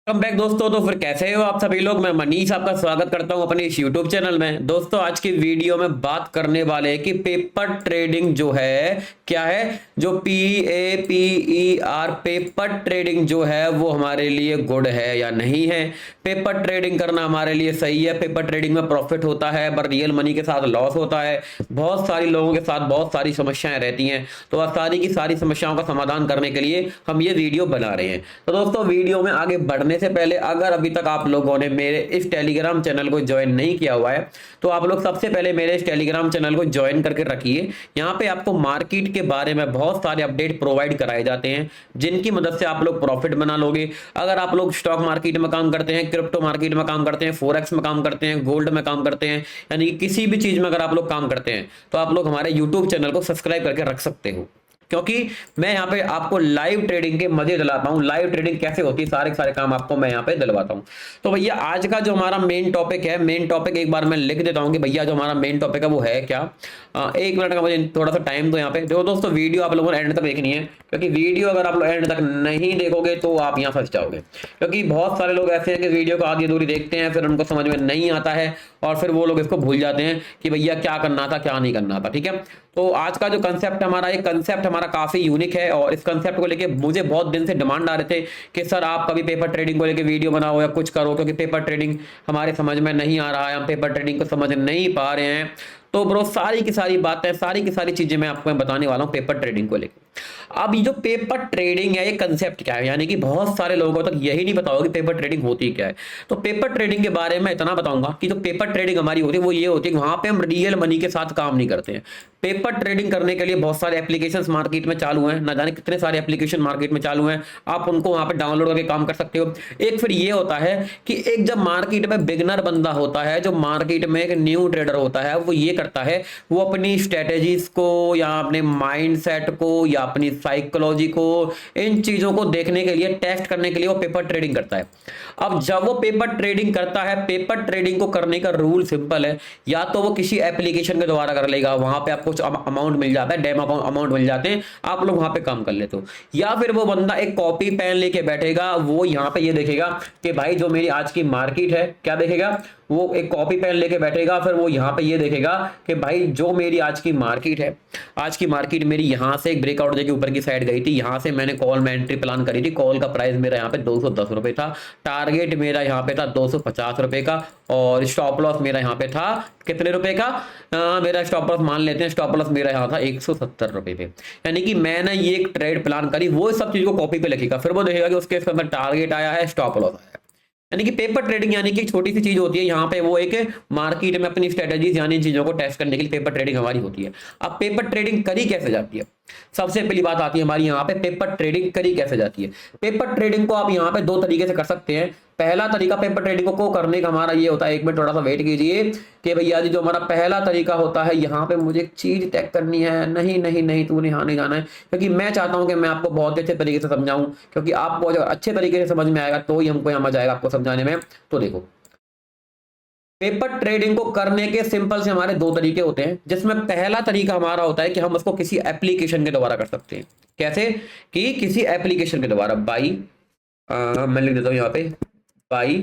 Welcome back दोस्तों। तो फिर कैसे हो आप सभी लोग। मैं मनीष आपका स्वागत करता हूं अपने इस यूट्यूब चैनल में। दोस्तों आज की वीडियो में बात करने वाले हैं कि पेपर ट्रेडिंग जो है क्या है, जो PAPER पेपर ट्रेडिंग जो है वो हमारे लिए गुड है या नहीं है। पेपर ट्रेडिंग करना हमारे लिए सही है। पेपर ट्रेडिंग में प्रॉफिट होता है पर रियल मनी के साथ लॉस होता है। बहुत सारी लोगों के साथ बहुत सारी समस्याएं रहती हैं। तो आज सारी की सारी समस्याओं का समाधान करने के लिए हम ये वीडियो बना रहे हैं। तो दोस्तों वीडियो में आगे बढ़ने से पहले अगर अभी तक आप लोगों ने मेरे इस टेलीग्राम चैनल को ज्वाइन नहीं किया हुआ है तो आप लोग सबसे पहले मेरे इस टेलीग्राम चैनल को ज्वाइन करके रखिए। यहाँ पे आपको मार्केट के बारे में बहुत सारे अपडेट प्रोवाइड कराए जाते हैं जिनकी मदद से आप लोग प्रॉफिट बना लोगे। अगर आप लोग स्टॉक मार्केट में काम करते हैं, क्रिप्टो मार्केट में काम करते हैं, फोरेक्स में काम करते हैं, गोल्ड में काम करते हैं, यानी कि किसी भी चीज में अगर आप लोग काम करते हैं तो आप लोग हमारे यूट्यूब चैनल को सब्सक्राइब करके रख सकते हो, क्योंकि मैं यहाँ पे आपको लाइव ट्रेडिंग के मजे दिलाता हूँ। लाइव ट्रेडिंग कैसे होती है सारे सारे काम आपको मैं यहाँ पे दिलवाता हूँ। तो भैया आज का जो हमारा मेन टॉपिक है, मेन टॉपिक एक बार मैं लिख देता हूँ कि भैया जो हमारा मेन टॉपिक है वो है क्या। 1 मिनट का मुझे थोड़ा सा टाइम दो। यहाँ पे देखो दोस्तों, वीडियो आप लोगों ने एंड तक देखनी है, क्योंकि वीडियो अगर आप लोग एंड तक नहीं देखोगे तो आप यहाँ फंस जाओगे। क्योंकि बहुत सारे लोग ऐसे हैं कि वीडियो को आधी अधूरी देखते हैं, फिर उनको समझ में नहीं आता है और फिर वो लोग इसको भूल जाते हैं कि भैया क्या करना था क्या नहीं करना था। ठीक है, तो आज का जो कंसेप्ट हमारा, ये कंसेप्ट हमारा काफी यूनिक है और इस कंसेप्ट को लेके मुझे बहुत दिन से डिमांड आ रहे थे कि सर आप कभी पेपर ट्रेडिंग को लेके वीडियो बनाओ या कुछ करो, क्योंकि पेपर ट्रेडिंग हमारे समझ में नहीं आ रहा है, हम पेपर ट्रेडिंग को समझ नहीं पा रहे हैं। तो ब्रो सारी की सारी बातें, सारी की सारी चीजें मैं आपको बताने वाला हूं पेपर ट्रेडिंग को लेकर। अब ये जो पेपर ट्रेडिंग है ये कंसेप्ट क्या है, यानी कि बहुत सारे लोगों तक यही नहीं पता होगा कि पेपर ट्रेडिंग होती क्या है। तो पेपर ट्रेडिंग के बारे में इतना बताऊंगा कि जो पेपर ट्रेडिंग हमारी होती है वो ये होती है कि वहां पे हम रियल मनी के साथ काम नहीं करते हैं। पेपर ट्रेडिंग करने के लिए बहुत सारे एप्लीकेशंस मार्केट में चालू हैं, ना जाने कितने सारे एप्लीकेशन मार्केट में चालू हैं, आप उनको वहां पे डाउनलोड करके काम कर सकते हो। एक फिर ये होता है कि एक जब मार्केट में बिगनर बंदा होता है, जो मार्केट में एक न्यू ट्रेडर होता है, वो ये करता है, वो अपनी स्ट्रेटेजीज को या अपने माइंडसेट को या अपनी साइकोलॉजी को, इन चीजों को देखने के लिए, टेस्ट करने के लिए वो पेपर ट्रेडिंग करता है। अब जब वो पेपर ट्रेडिंग करता है, पेपर ट्रेडिंग को करने का रूल सिंपल है, या तो वो किसी एप्लीकेशन के द्वारा कर लेगा, वहां पे आपको कुछ अमाउंट मिल जाता है, डेमो अमाउंट मिल जाते हैं, आप लोग वहां पे काम कर लेते हो। या फिर वो बंदा एक कॉपी पेन लेके बैठेगा, वो यहाँ पे ये देखेगा कि भाई जो मेरी आज की मार्केट है, क्या देखेगा, वो एक कॉपी पेन लेके बैठेगा, फिर वो यहाँ पे ये देखेगा कि भाई जो मेरी आज की मार्केट है, आज की मार्केट मेरी यहाँ से एक ब्रेकआउट देके ऊपर की साइड गई थी, यहाँ से मैंने कॉल में एंट्री प्लान करी थी, कॉल का प्राइस मेरा यहाँ पे 210 रुपए था, टारगेट मेरा यहाँ पे था 250 रुपए का, और स्टॉप लॉस मेरा यहाँ पे था कितने रुपए का, मेरा स्टॉप लॉस मान लेते हैं, स्टॉप लॉस मेरा यहाँ था 170 रुपए पे। यानी कि मैंने ये एक ट्रेड प्लान करी, वो सब चीज को कॉपी पे लिखेगा, फिर वो देखेगा कि उसके अंदर टारगेट आया है, स्टॉप लॉस आया है। यानी कि पेपर ट्रेडिंग यानी कि एक छोटी सी चीज होती है, यहाँ पे वो एक मार्केट में अपनी स्ट्रेटेजीज यानी इन चीजों को टेस्ट करने के लिए पेपर ट्रेडिंग हमारी होती है। अब पेपर ट्रेडिंग करी कैसे जाती है, सबसे पहली बात आती है हमारी यहाँ पे पेपर ट्रेडिंग करी कैसे जाती है। पेपर ट्रेडिंग को आप यहाँ पे दो तरीके से कर सकते हैं। पहला तरीका पेपर ट्रेडिंग को करने का हमारा ये होता है, एक मिनट थोड़ा सा वेट कीजिए कि भैया जी, जो हमारा पहला तरीका होता है, यहाँ पे मुझे एक चीज टैग करनी है, नहीं नहीं नहीं तूने यहाँ नहीं जाना है, क्योंकि मैं चाहता हूँ कि मैं आपको बहुत अच्छे तरीके से समझाऊं, क्योंकि आपको अगर अच्छे तरीके से समझ में आएगा तो ही हमको यहाँ मजा आएगा आपको समझाने में। तो देखो, पेपर ट्रेडिंग को करने के सिंपल से हमारे दो तरीके होते हैं, जिसमें पहला तरीका हमारा होता है कि हम उसको किसी एप्लीकेशन के द्वारा कर सकते हैं। कैसे कि किसी एप्लीकेशन के द्वारा, बाई मैं लिख देता हूं यहाँ पे, बाई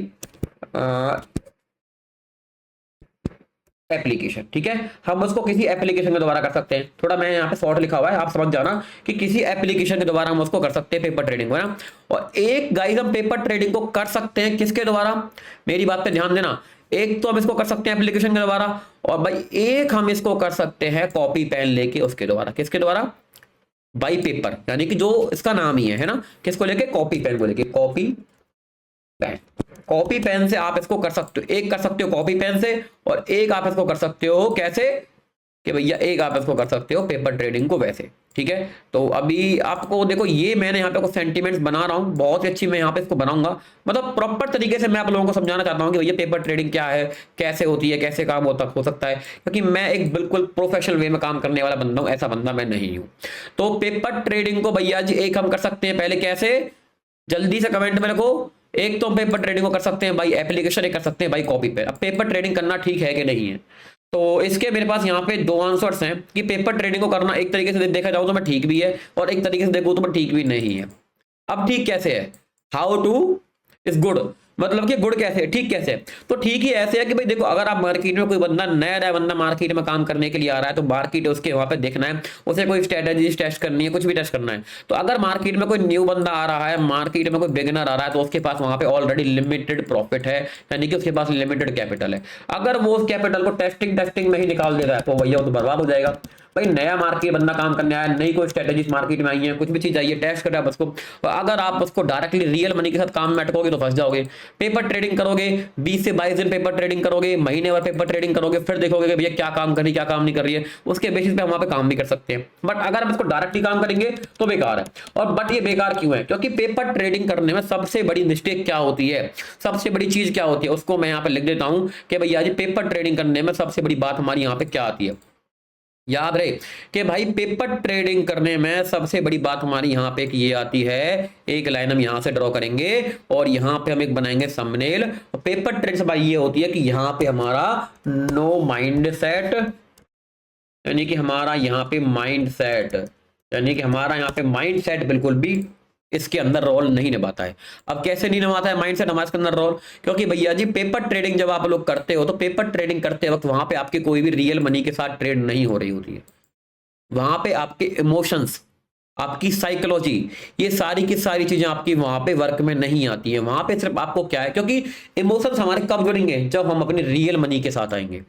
एप्लीकेशन। ठीक है, हम उसको किसी एप्लीकेशन के द्वारा कर सकते हैं। थोड़ा मैं यहाँ पे शॉर्ट लिखा हुआ है, आप समझ जाना कि किसी एप्लीकेशन के द्वारा हम उसको कर सकते हैं पेपर ट्रेडिंग को, है ना। और एक गाइस हम पेपर ट्रेडिंग को कर सकते हैं किसके द्वारा, मेरी बात पे ध्यान देना। एक तो हम इसको कर सकते हैं एप्लीकेशन के द्वारा, और भाई एक हम इसको कर सकते हैं कॉपी पेन लेके उसके द्वारा। किसके द्वारा, बाई पेपर, यानी कि जो इसका नाम ही है ना, किसको लेके, कॉपी पेन को लेके, कॉपी पेन। कॉपी पेन से आप इसको कर सकते हो, एक कर सकते हो कॉपी पेन से, और एक आप इसको कर सकते हो कैसे कि भैया, एक आप इसको कर सकते हो पेपर ट्रेडिंग को वैसे। ठीक है, तो अभी आपको देखो, ये मैंने यहाँ पे कुछ सेंटीमेंट्स बना रहा हूँ, बहुत ही अच्छी मैं यहाँ पे इसको बनाऊंगा, मतलब प्रॉपर तरीके से मैं आप लोगों को समझाना चाहता हूँ कि भैया पेपर ट्रेडिंग क्या है, कैसे होती है, कैसे काम हो सकता है, क्योंकि मैं एक बिल्कुल प्रोफेशनल वे में काम करने वाला बंदा हूँ, ऐसा बंदा मैं नहीं हूँ। तो पेपर ट्रेडिंग को भैया जी एक हम कर सकते हैं, पहले कैसे, जल्दी से कमेंट में रखो। एक तो पेपर ट्रेडिंग को कर सकते हैं भाई एप्लीकेशन, एक कर सकते हैं भाई कॉपी पे। अब पेपर ट्रेडिंग करना ठीक है कि नहीं है, तो इसके मेरे पास यहाँ पे दो आंसर्स हैं कि पेपर ट्रेडिंग को करना एक तरीके से देखा जाओ तो मैं ठीक भी है, और एक तरीके से देखो तो मैं ठीक भी नहीं है। अब ठीक कैसे है, हाउ टू इज गुड, मतलब कि गुड कैसे है, ठीक कैसे है? तो ठीक ही ऐसे है कि भाई देखो, अगर आप मार्केट में कोई बंदा नया नया बंदा मार्केट में काम करने के लिए आ रहा है, तो मार्केट उसके वहां पे देखना है, उसे कोई स्ट्रेटेजी टेस्ट करनी है, कुछ भी टेस्ट करना है। तो अगर मार्केट में कोई न्यू बंदा आ रहा है, मार्केट में कोई बिगिनर आ रहा है, तो उसके पास वहां पे ऑलरेडी लिमिटेड प्रॉफिट है, यानी कि उसके पास लिमिटेड कैपिटल है। अगर वो उस कैपिटल को टेस्टिंग में ही निकाल दे रहा है, तो भैया वो तो बर्बाद हो जाएगा। भाई नया मार्केट बंदा काम करने आया, नई कोई स्ट्रेटेजीज मार्केट में आई है, कुछ भी चीज आई है, टेस्ट कर रहा है उसको, तो अगर आप उसको डायरेक्टली रियल मनी के साथ काम में अटकोगे तो फंस जाओगे। पेपर ट्रेडिंग करोगे, 20 से 22 दिन पेपर ट्रेडिंग करोगे, महीने भर पेपर ट्रेडिंग करोगे, फिर देखोगे कि भैया क्या काम कर रही है, क्या काम नहीं कर रही है, उसके बेसिस पे हम वहां पे काम भी कर सकते हैं। बट अगर हम इसको डायरेक्टली काम करेंगे तो बेकार है। और बट ये बेकार क्यों है? क्योंकि पेपर ट्रेडिंग करने में सबसे बड़ी मिस्टेक क्या होती है, सबसे बड़ी चीज क्या होती है, उसको मैं यहाँ पे लिख देता हूं कि भैया जी पेपर ट्रेडिंग करने में सबसे बड़ी बात हमारी यहाँ पे क्या आती है। याद रहे कि भाई पेपर ट्रेडिंग करने में सबसे बड़ी बात हमारी यहाँ पे ये आती है, एक लाइन हम यहाँ से ड्रॉ करेंगे और यहाँ पे हम एक बनाएंगे थंबनेल। पेपर ट्रेड से भाई ये होती है कि यहाँ पे हमारा नो माइंड सेट, यानी कि हमारा यहाँ पे माइंड सेट, यानी कि हमारा यहाँ पे माइंड सेट बिल्कुल भी इसके अंदर रोल नहीं निभाता है। अब कैसे नहीं निभाता है माइंडसेट हमारे इसके अंदर रोल? क्योंकि भैया जी पेपर ट्रेडिंग जब आप लोग करते हो, तो पेपर ट्रेडिंग करते वक्त वहां पे आपकी कोई भी रियल मनी के साथ ट्रेड नहीं हो रही होती है। वहां पे आपके इमोशंस, आपकी साइकोलॉजी, ये सारी की सारी चीजें आपकी वहां पे वर्क में नहीं आती है। वहां पे सिर्फ आपको क्या है, क्योंकि इमोशंस हमारे कब जुड़ेंगे? जब हम अपनी रियल मनी के साथ आएंगे।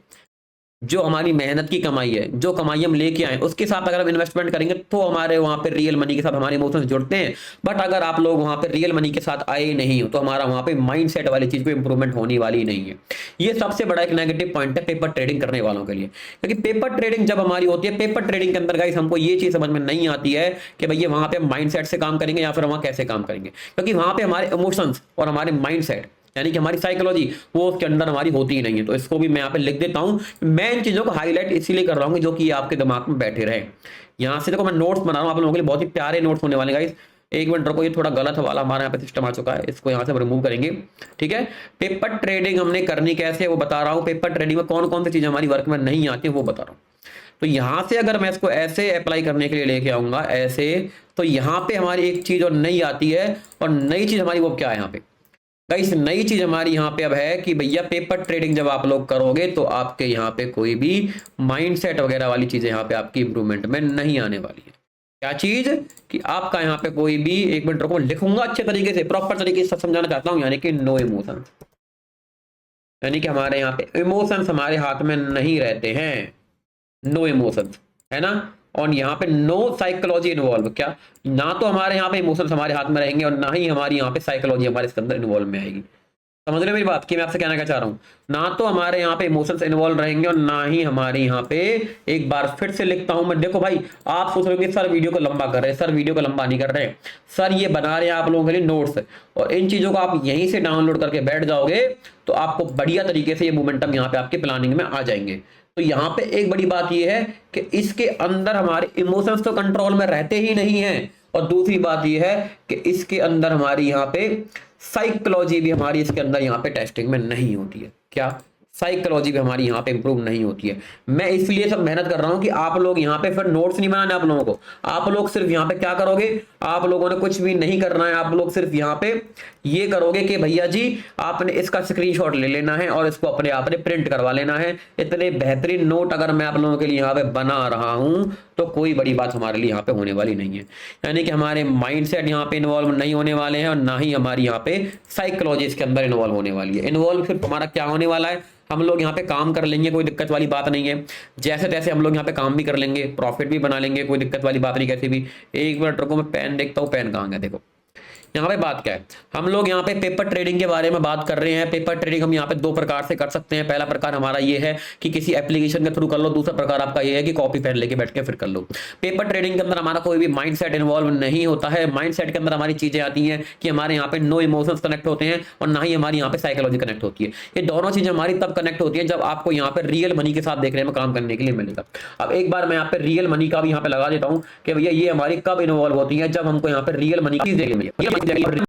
जो हमारी मेहनत की कमाई है, जो कमाई हम लेके आए, उसके साथ अगर हम इन्वेस्टमेंट करेंगे तो हमारे वहां पे रियल मनी के साथ हमारे इमोशंस जुड़ते हैं। बट अगर आप लोग वहां पे रियल मनी के साथ आए नहीं हो, तो हमारा वहां पे माइंड सेट वाली चीज को इंप्रूवमेंट होने वाली नहीं है। ये सबसे बड़ा एक नेगेटिव पॉइंट है पेपर ट्रेडिंग करने वालों के लिए। क्योंकि पेपर ट्रेडिंग जब हमारी होती है, पेपर ट्रेडिंग के अंदर गाइस हमको ये चीज समझ में नहीं आती है कि भैया वहां पे माइंड सेट से काम करेंगे या फिर वहां कैसे काम करेंगे। क्योंकि वहां पे हमारे इमोशंस और हमारे माइंड सेट, यानी कि हमारी साइकोलॉजी, वो उसके अंदर हमारी होती ही नहीं है। तो इसको भी मैं यहाँ पे लिख देता हूँ। मैं इन चीजों को हाईलाइट इसीलिए कर रहा हूँ जो कि आपके दिमाग में बैठे रहे। यहाँ से देखो मैं नोट्स बना रहा हूँ आप लोगों के लिए, बहुत ही प्यारे नोट्स होने वाले गाइस। एक मिनट रुको, ये थोड़ा गलत वाला हमारे यहाँ पे सिस्टम आ चुका है, इसको यहाँ से रिमूव करेंगे। ठीक है, पेपर ट्रेडिंग हमने करनी कैसे है वो बता रहा हूँ। पेपर ट्रेडिंग में कौन कौन सी चीजें हमारी वर्क में नहीं आती है वो बता रहा हूँ। तो यहां से अगर मैं इसको ऐसे अप्लाई करने के लिए लेके आऊंगा ऐसे, तो यहाँ पे हमारी एक चीज और नई आती है, और नई चीज हमारी वो क्या है यहाँ पे गाइस? नई चीज हमारी यहाँ पे अब है कि भैया पेपर ट्रेडिंग जब आप लोग करोगे तो आपके यहाँ पे कोई भी माइंडसेट वगैरह वाली चीजें यहाँ पे आपकी इंप्रूवमेंट में नहीं आने वाली है। क्या चीज? कि आपका यहाँ पे कोई भी, एक मिनट रुको लिखूंगा अच्छे तरीके से, प्रॉपर तरीके से समझाना चाहता हूँ। यानी कि नो इमोशन, यानी कि हमारे यहाँ पे इमोशंस हमारे हाथ में नहीं रहते हैं, नो इमोशंस, है ना। और यहाँ पे नो साइकोलॉजी इन्वॉल्व, क्या? ना तो हमारे यहाँ पे इमोशंस हमारे हाथ में रहेंगे और ना ही हमारी यहाँ पे साइकोलॉजी हमारे इसके अंदर इन्वॉल्व में आएगी। समझ रहे मेरी बात कि मैं आपसे कहना क्या चाह रहा हूँ? ना तो हमारे यहाँ पे इमोशंस इन्वॉल्व रहेंगे और ना ही हमारे यहाँ पे, एक बार फिर से लिखता हूं मैं। देखो भाई, आप सोच रहे हो कि सर वीडियो को लंबा कर रहे हैं, सर वीडियो को लंबा नहीं कर रहे हैं सर, ये बना रहे हैं आप लोगों के लिए नोट्स, और इन चीजों को आप यहीं से डाउनलोड करके बैठ जाओगे तो आपको बढ़िया तरीके से ये मोमेंटम यहाँ पे आपके प्लानिंग में आ जाएंगे। तो यहाँ पे एक बड़ी बात ये है कि इसके अंदर हमारे इमोशंस तो कंट्रोल में रहते ही नहीं है, और दूसरी बात ये है कि इसके अंदर हमारी यहाँ पे साइकोलॉजी भी हमारी इसके अंदर यहाँ पे टेस्टिंग में नहीं होती है। क्या? साइकोलॉजी भी हमारी यहाँ पे इंप्रूव नहीं होती है। मैं इसलिए सब मेहनत कर रहा हूँ कि आप लोग यहाँ पे फिर नोट्स नहीं बनाने आप लोगों को। आप लोग सिर्फ यहाँ पे क्या करोगे? आप लोगों ने कुछ भी नहीं करना है, आप लोग सिर्फ यहाँ पे ये करोगे कि भैया जी आपने इसका स्क्रीनशॉट ले लेना है और इसको अपने आपने प्रिंट करवा लेना है। इतने बेहतरीन नोट अगर मैं आप लोगों के लिए यहाँ पे बना रहा हूँ तो कोई बड़ी बात हमारे लिए यहाँ पे होने वाली नहीं है। यानी कि हमारे माइंडसेट यहाँ पे इन्वॉल्व नहीं होने वाले हैं और ना ही हमारी यहाँ पे साइकोलॉजी इसके अंदर इन्वॉल्व होने वाली है। इन्वॉल्व सिर्फ हमारा क्या होने वाला है, हम लोग यहाँ पे काम कर लेंगे, कोई दिक्कत वाली बात नहीं है। जैसे तैसे हम लोग यहाँ पे काम भी कर लेंगे, प्रॉफिट भी बना लेंगे, कोई दिक्कत वाली बात नहीं कैसे भी। एक मिनट रुको, मैं पेन देखता हूँ, पेन कहाँ गया? देखो यहाँ पे बात क्या है, हम लोग यहाँ पे पेपर ट्रेडिंग के बारे में बात कर रहे हैं। पेपर ट्रेडिंग हम यहाँ पे दो प्रकार से कर सकते हैं। पहला प्रकार हमारा ये है कि किसी एप्लीकेशन के थ्रू कर लो, दूसरा प्रकार आपका ये है कि कॉपी पेन लेके बैठ के फिर कर लो। पेपर ट्रेडिंग के अंदर हमारा कोई भी माइंडसेट इन्वॉल्व नहीं होता है। माइंडसेट के अंदर हमारी चीजें आती हैं कि हमारे यहाँ पे नो इमोशंस कनेक्ट होते हैं और ना ही हमारी यहाँ पे साइकोलॉजी कनेक्ट होती है। ये दोनों चीजें हमारी तब कनेक्ट होती है जब आपको यहाँ पे रियल मनी के साथ देखने में काम करने के लिए मिलेगा। अब एक बार मैं यहाँ पे रियल मनी का भी यहाँ पे लगा देता हूँ कि भैया ये हमारी कब इन्वॉल्व होती है, जब हमको यहाँ पे रियल मनी की